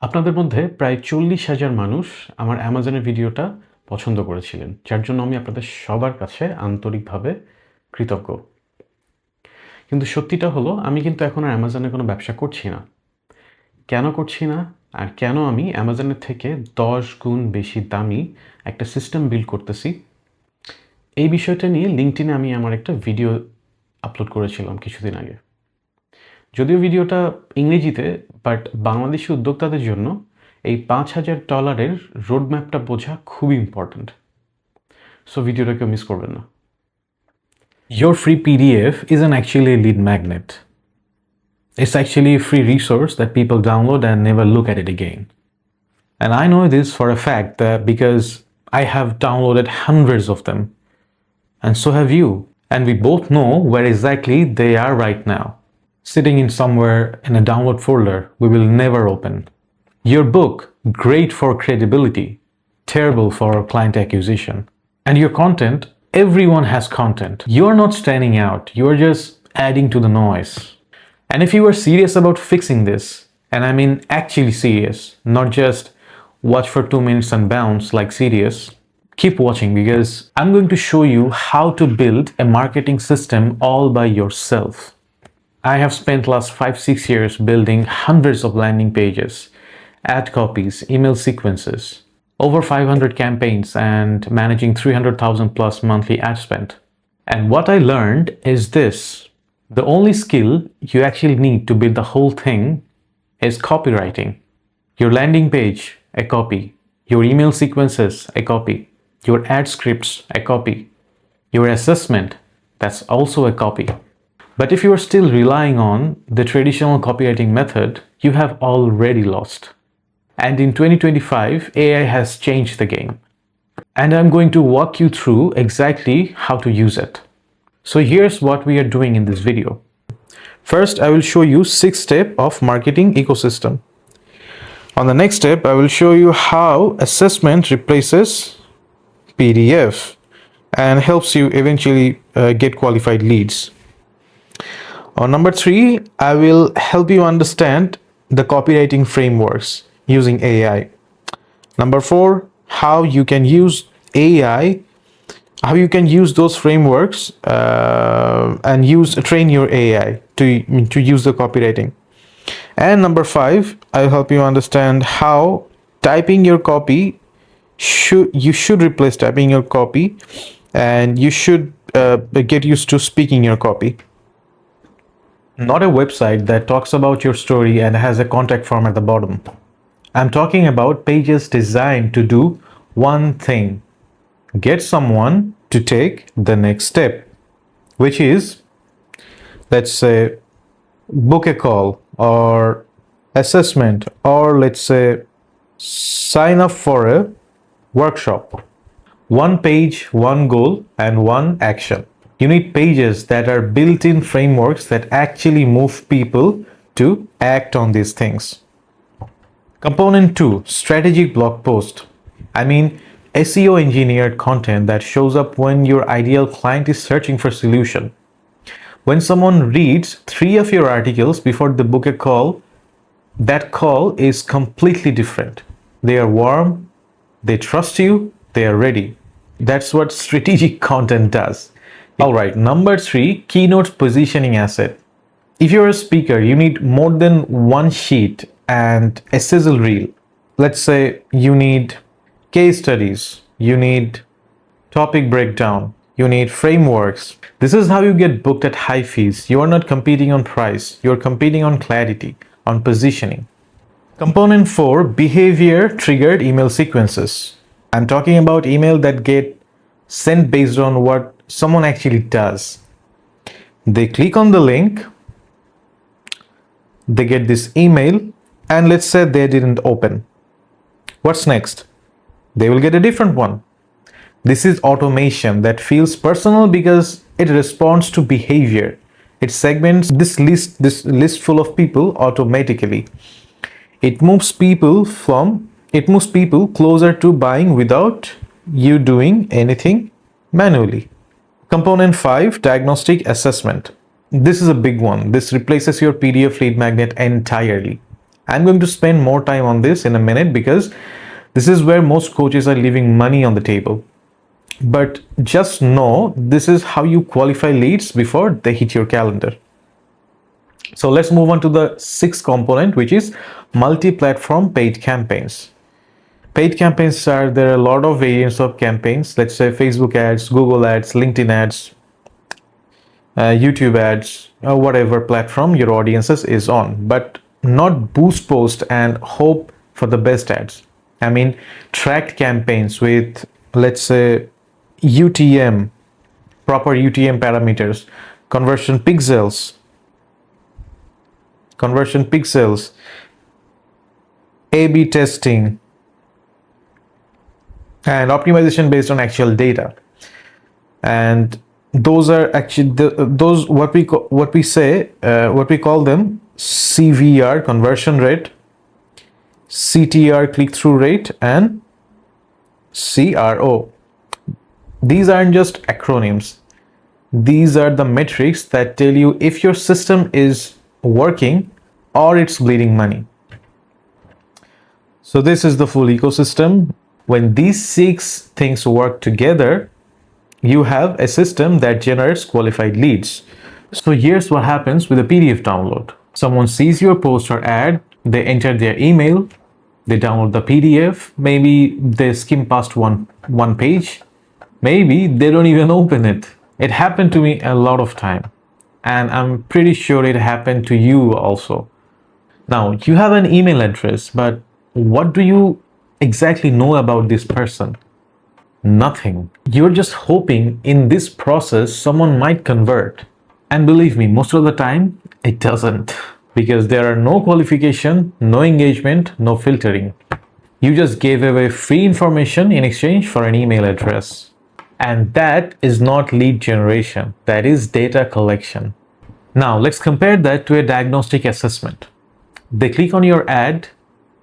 আপনাদের মধ্যে প্রায় 40,000 মানুষ আমার অ্যামাজনের ভিডিওটা পছন্দ করেছিলেন, যার জন্য আমি আপনাদের সবার কাছে আন্তরিকভাবে কৃতজ্ঞ। কিন্তু সত্যিটা হলো, আমি কিন্তু এখন আর অ্যামাজনে কোনো ব্যবসা করছি না। কেন করছি না, আর কেন আমি অ্যামাজনের থেকে 10 গুণ বেশি দামি একটা সিস্টেম বিল্ড করতেছি, এই বিষয়টা নিয়ে লিঙ্কডইনে আমি আমার একটা ভিডিও আপলোড করেছিলাম কিছুদিন আগে। যদিও ভিডিওটা ইংরেজিতে, বাট বাংলাদেশি উদ্যোক্তাদের জন্য এই $5,000 রোডম্যাপটা বোঝা খুবই ইম্পর্ট্যান্ট। সো ভিডিওটাকে মিস করবেন না। Your free PDF isn't actually a lead magnet. It's actually a free resource that people download and never look at it again. And I know this for a fact that because I have downloaded hundreds of them. And so have you. And we both know where exactly they are right now. Sitting in somewhere in a download folder we will never open. Your book, great for credibility, terrible for client acquisition. And your content, everyone has content. You are not standing out, you are just adding to the noise. And if you are serious about fixing this, and I mean actually serious, not just watch for 2 minutes and bounce like serious, keep watching because I'm going to show you how to build a marketing system all by yourself. I have spent last 5-6 years building hundreds of landing pages, ad copies, email sequences, over 500 campaigns and managing 300,000 plus monthly ad spend. And what I learned is this: the only skill you actually need to build the whole thing is copywriting. Your landing page, a copy. Your email sequences, a copy. Your ad scripts, a copy. Your assessment, that's also a copy. But if you are still relying on the traditional copywriting method, you have already lost. And in 2025, AI has changed the game. And I'm going to walk you through exactly how to use it. So here's what we are doing in this video. First, I will show you 6 steps of marketing ecosystem. On the next step, I will show you how assessment replaces PDF and helps you eventually get qualified leads. On number 3, I will help you understand the copywriting frameworks using AI. Number 4, how you can use AI, how you can use those frameworks and train your AI to use the copywriting. And number 5, I'll help you understand how typing your copy you should replace typing your copy, and you should get used to speaking your copy. Not a website that talks about your story and has a contact form at the bottom. I'm talking about pages designed to do one thing: get someone to take the next step, which is, let's say, book a call or assessment, or let's say sign up for a workshop. One page, one goal, and one action. You need pages that are built-in frameworks that actually move people to act on these things. Component 2, strategic blog post. I mean SEO engineered content that shows up when your ideal client is searching for solution. When someone reads 3 of your articles before they book a call, that call is completely different. They are warm, they trust you, they are ready. That's what strategic content does. Alright, number 3, keynote positioning asset. If you're a speaker, you need more than one sheet and a sizzle reel. Let's say you need case studies, you need topic breakdown, you need frameworks. This is how you get booked at high fees. You are not competing on price, you're competing on clarity, on positioning. Component 4, behavior triggered email sequences. I'm talking about email that get sent based on what someone actually does. They click on the link, they get this email, and let's say they didn't open. What's next? They will get a different one. This is automation that feels personal because it responds to behavior. It segments this list full of people automatically. It moves people closer to buying without you doing anything manually. Component 5, diagnostic assessment. This is a big one. This replaces your PDF lead magnet entirely. I'm going to spend more time on this in a minute because this is where most coaches are leaving money on the table. But just know this is how you qualify leads before they hit your calendar. So let's move on to the sixth component, which is multi-platform paid campaigns. Paid campaigns there are a lot of variants of campaigns. Let's say Facebook ads, Google ads, LinkedIn ads, YouTube ads, or whatever platform your audiences is on, but not boost post and hope for the best ads. I mean, tracked campaigns with, let's say, UTM, proper UTM parameters, conversion pixels, A/B testing, and optimization based on actual data. And those are actually those what we call them CVR, conversion rate, CTR, click-through rate, and CRO. These aren't just acronyms. These are the metrics that tell you if your system is working or it's bleeding money. So this is the full ecosystem. When these 6 things work together, you have a system that generates qualified leads. So here's what happens with a PDF download. Someone sees your post or ad, they enter their email, they download the PDF, maybe they skim past one page, maybe they don't even open it. It happened to me a lot of time, and I'm pretty sure it happened to you also. Now, you have an email address, but what do you exactly know about this person? Nothing. You're just hoping in this process someone might convert. And believe me, most of the time, it doesn't. Because there are no qualification, no engagement, no filtering. You just gave away free information in exchange for an email address. And that is not lead generation. That is data collection. Now, let's compare that to a diagnostic assessment. They click on your ad,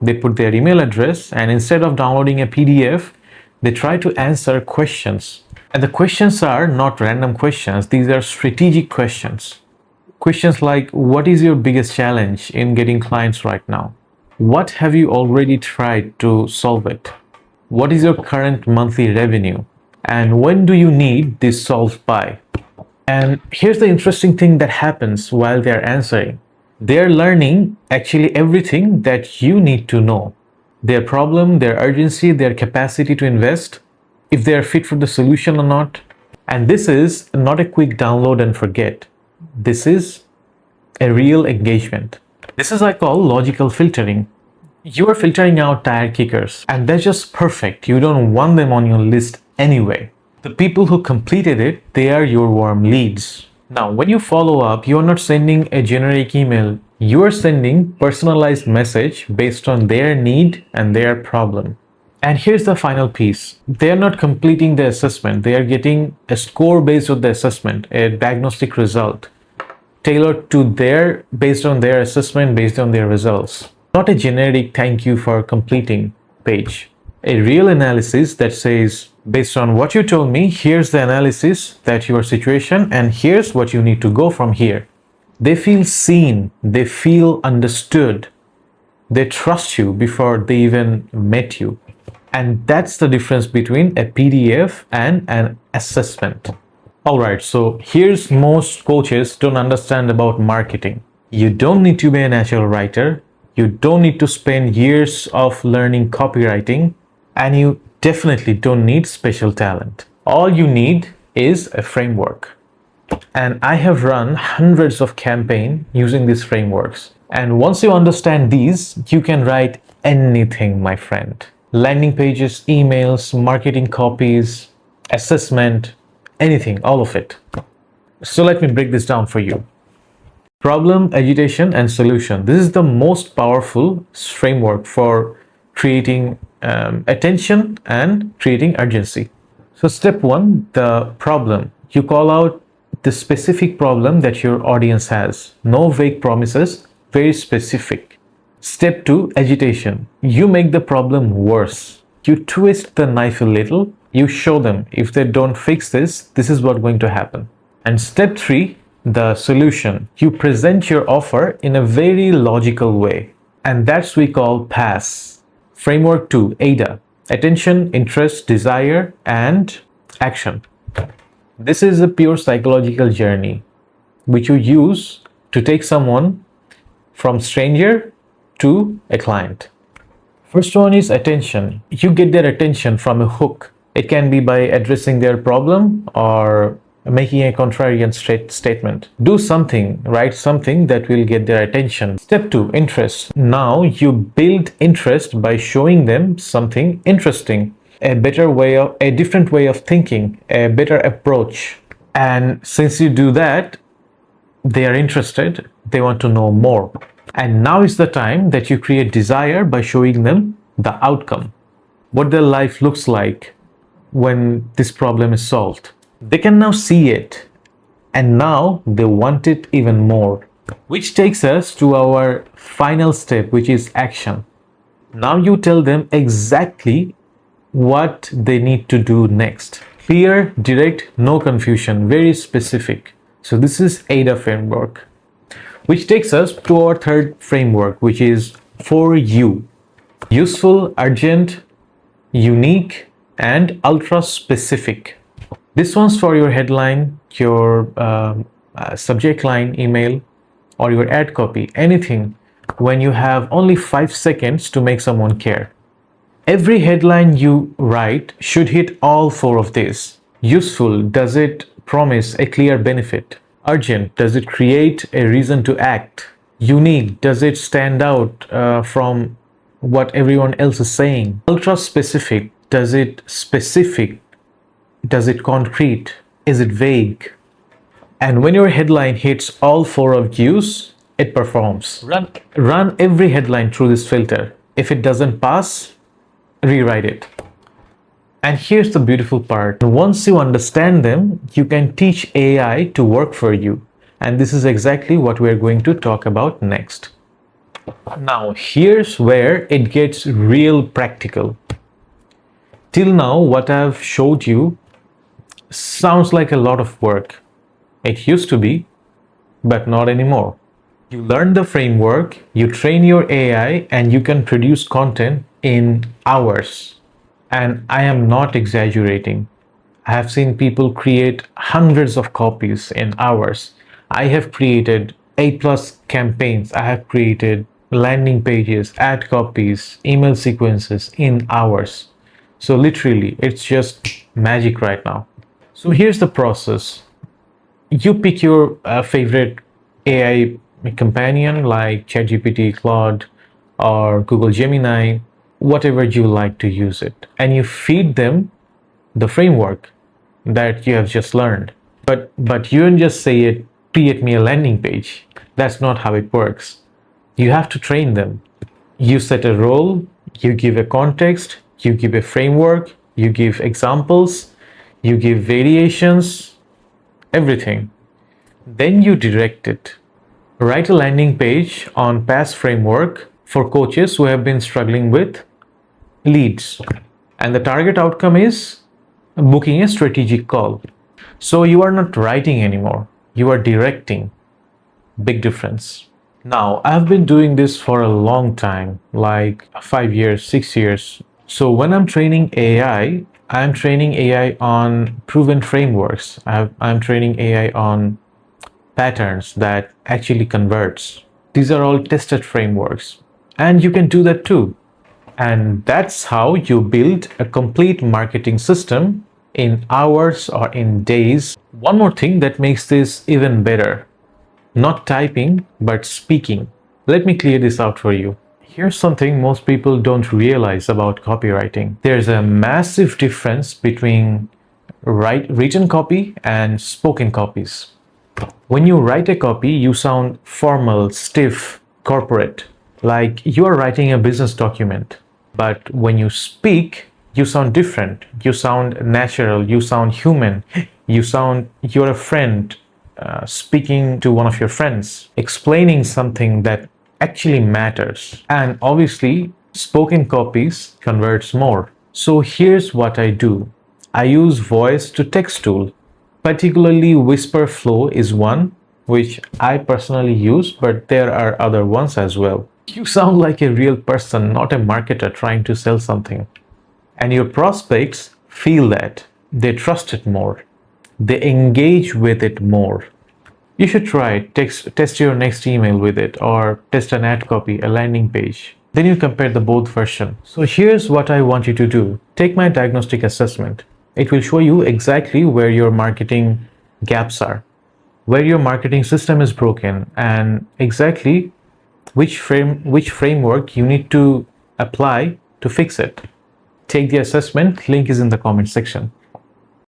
they put their email address, and instead of downloading a PDF, they try to answer questions. And the questions are not random questions, these are strategic questions. Questions like, what is your biggest challenge in getting clients right now? What have you already tried to solve it? What is your current monthly revenue? And when do you need this solved by? And here's the interesting thing that happens while they're answering. They're learning actually everything that you need to know. Their problem, their urgency, their capacity to invest, if they're fit for the solution or not. And this is not a quick download and forget. This is a real engagement. This is I call logical filtering. You are filtering out tire kickers, and they're just perfect. You don't want them on your list anyway. The people who completed it, they are your warm leads. Now, when you follow up, you are not sending a generic email. You are sending personalized message based on their need and their problem. And here's the final piece. They are not completing the assessment. They are getting a score based on the assessment, a diagnostic result, tailored to based on their assessment, based on their results. Not a generic thank you for completing page. A real analysis that says, based on what you told me, here's the analysis that your situation, and here's what you need to go from here. They feel seen, they feel understood, they trust you before they even met you. And that's the difference between a PDF and an assessment. Alright, so here's most coaches don't understand about marketing. You don't need to be a natural writer, you don't need to spend years of learning copywriting, and you definitely don't need special talent. All you need is a framework. And I have run hundreds of campaigns using these frameworks. And once you understand these, you can write anything, my friend. Landing pages, emails, marketing copies, assessment, anything, all of it. So let me break this down for you. Problem, agitation, and solution. This is the most powerful framework for creating attention and creating urgency. So step 1, the problem. You call out the specific problem that your audience has. No vague promises, very specific. Step 2, agitation. You make the problem worse. You twist the knife a little. You show them if they don't fix this, this is what's going to happen. And step 3, the solution. You present your offer in a very logical way. And that's we call PASS. Framework 2, ADA. Attention, interest, desire, and action. This is a pure psychological journey which you use to take someone from stranger to a client. First one is attention. You get their attention from a hook. It can be by addressing their problem or making a contrarian statement. Do something, write something that will get their attention. Step 2, interest. Now you build interest by showing them something interesting, a different way of thinking, a better approach. And since you do that, they are interested, they want to know more. And now is the time that you create desire by showing them the outcome, what their life looks like when this problem is solved. They can now see it, and now they want it even more. Which takes us to our final step, which is action. Now you tell them exactly what they need to do next. Clear, direct, no confusion, very specific. So this is ADA framework, which takes us to our third framework, which is for you. Useful, urgent, unique, and ultra specific. This one's for your headline, your subject line email, or your ad copy, anything when you have only 5 seconds to make someone care. Every headline you write should hit all 4 of these. Useful, does it promise a clear benefit? Urgent, does it create a reason to act? Unique, does it stand out from what everyone else is saying? Ultra specific, does it concrete? Is it vague? And when your headline hits all 4 of these, it performs. Run every headline through this filter. If it doesn't pass, rewrite it. And here's the beautiful part. Once you understand them, you can teach AI to work for you. And this is exactly what we're going to talk about next. Now, here's where it gets real practical. Till now, what I've showed you sounds like a lot of work. It used to be, but not anymore. You learn the framework, you train your AI, and you can produce content in hours. And I am not exaggerating. I have seen people create hundreds of copies in hours. I have created 8+ campaigns. I have created landing pages, ad copies, email sequences in hours. So literally, it's just magic right now. So here's the process. You pick your favorite AI companion like ChatGPT, Claude, or Google Gemini, whatever you like to use it, and you feed them the framework that you have just learned. But you don't just say it, create me a landing page. That's not how it works. You have to train them. You set a role, you give a context, you give a framework, you give examples, you give variations, everything. Then you direct it. Write a landing page on PASS framework for coaches who have been struggling with leads. And the target outcome is booking a strategic call. So you are not writing anymore, you are directing. Big difference. Now, I've been doing this for a long time, like 5 years, 6 years. So when I'm training AI, I'm training AI on proven frameworks. I'm training AI on patterns that actually converts. These are all tested frameworks. And you can do that too. And that's how you build a complete marketing system in hours or in days. One more thing that makes this even better. Not typing, but speaking. Let me clear this out for you. Here's something most people don't realize about copywriting. There's a massive difference between written copy and spoken copies. When you write a copy, you sound formal, stiff, corporate, like you are writing a business document. But when you speak, you sound different. You sound natural. You sound human. You're a friend speaking to one of your friends, explaining something that actually matters. And obviously, spoken copies converts more. So here's what I do. I use voice to text tool. Particularly Whisper Flow is one which I personally use, but there are other ones as well. You sound like a real person, not a marketer trying to sell something. And your prospects feel that. They trust it more. They engage with it more. You should try it. Test your next email with it, or test an ad copy, a landing page. Then you compare the both version. So here's what I want you to do. Take my diagnostic assessment. It will show you exactly where your marketing gaps are, where your marketing system is broken, and exactly which framework you need to apply to fix it. Take the assessment, link is in the comment section.